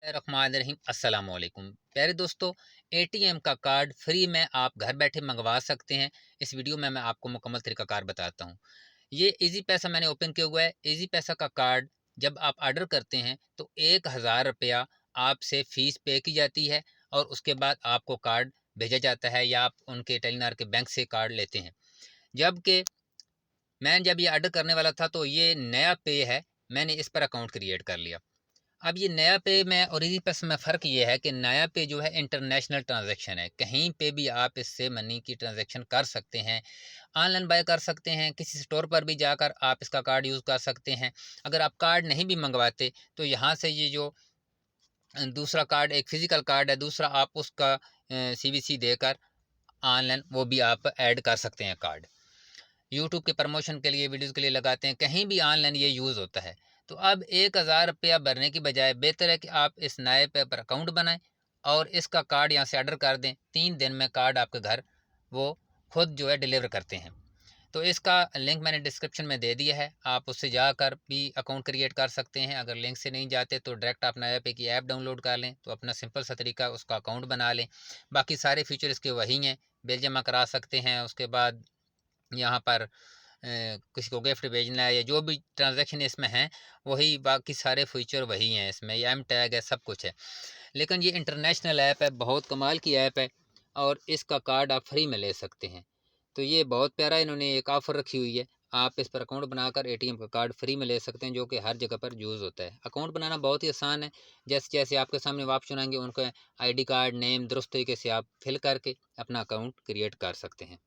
रहीम अस्सलाम वालेकुम प्यारे दोस्तों। एटीएम का कार्ड फ्री में आप घर बैठे मंगवा सकते हैं। इस वीडियो में मैं आपको मुकम्मल तरीकाकार बताता हूँ। ये इजी पैसा मैंने ओपन किया हुआ है। इजी पैसा का कार्ड जब आप ऑर्डर करते हैं तो 1000 रुपया आपसे फ़ीस पे की जाती है और उसके बाद आपको कार्ड भेजा जाता है या आप उनके टेलीनॉर के बैंक से कार्ड लेते हैं। जबकि मैं जब ये ऑर्डर करने वाला था तो ये नया पे है, मैंने इस पर अकाउंट क्रिएट कर लिया। अब ये नया पे में और इजी पैसे में फ़र्क ये है कि नया पे जो है इंटरनेशनल ट्रांजैक्शन है, कहीं पे भी आप इससे मनी की ट्रांजैक्शन कर सकते हैं, ऑनलाइन बाय कर सकते हैं, किसी स्टोर पर भी जाकर आप इसका कार्ड यूज़ कर सकते हैं। अगर आप कार्ड नहीं भी मंगवाते तो यहाँ से ये जो दूसरा कार्ड एक फ़िज़िकल कार्ड है, दूसरा आप उसका सीवीसी देकर ऑनलाइन वो भी आप ऐड कर सकते हैं कार्ड। यूट्यूब के प्रमोशन के लिए, वीडियोज़ के लिए लगाते हैं, कहीं भी ऑनलाइन ये यूज़ होता है। तो अब 1000 रुपया भरने की बजाय बेहतर है कि आप इस नए पे पर अकाउंट बनाएँ और इसका कार्ड यहाँ से ऑर्डर कर दें। 3 दिन में कार्ड आपके घर वो खुद जो है डिलीवर करते हैं। तो इसका लिंक मैंने डिस्क्रिप्शन में दे दिया है, आप उससे जाकर भी अकाउंट क्रिएट कर सकते हैं। अगर लिंक से नहीं जाते तो डायरेक्ट आप नया पे की ऐप डाउनलोड कर लें, तो अपना सिंपल सा तरीका उसका अकाउंट बना लें। बाकी सारे फीचर इसके वही हैं, बिल जमा करा सकते हैं, उसके बाद यहाँ पर किसी को गिफ्ट भेजना है या जो भी ट्रांजैक्शन इसमें हैं वही, बाकी सारे फीचर वही हैं इसमें, ये एम टैग है, सब कुछ है। लेकिन ये इंटरनेशनल ऐप है, बहुत कमाल की ऐप है और इसका कार्ड आप फ्री में ले सकते हैं। तो ये बहुत प्यारा इन्होंने एक ऑफ़र रखी हुई है। आप इस पर अकाउंट बनाकर एटीएम का कार्ड फ्री में ले सकते हैं, जो कि हर जगह पर यूज़ होता है। अकाउंट बनाना बहुत ही आसान है। जैसे जैसे आपके सामने वो ऑप्शन आएंगे उनका आईडी कार्ड नेम दुरुस्त तरीके से आप फिल करके अपना अकाउंट क्रिएट कर सकते हैं।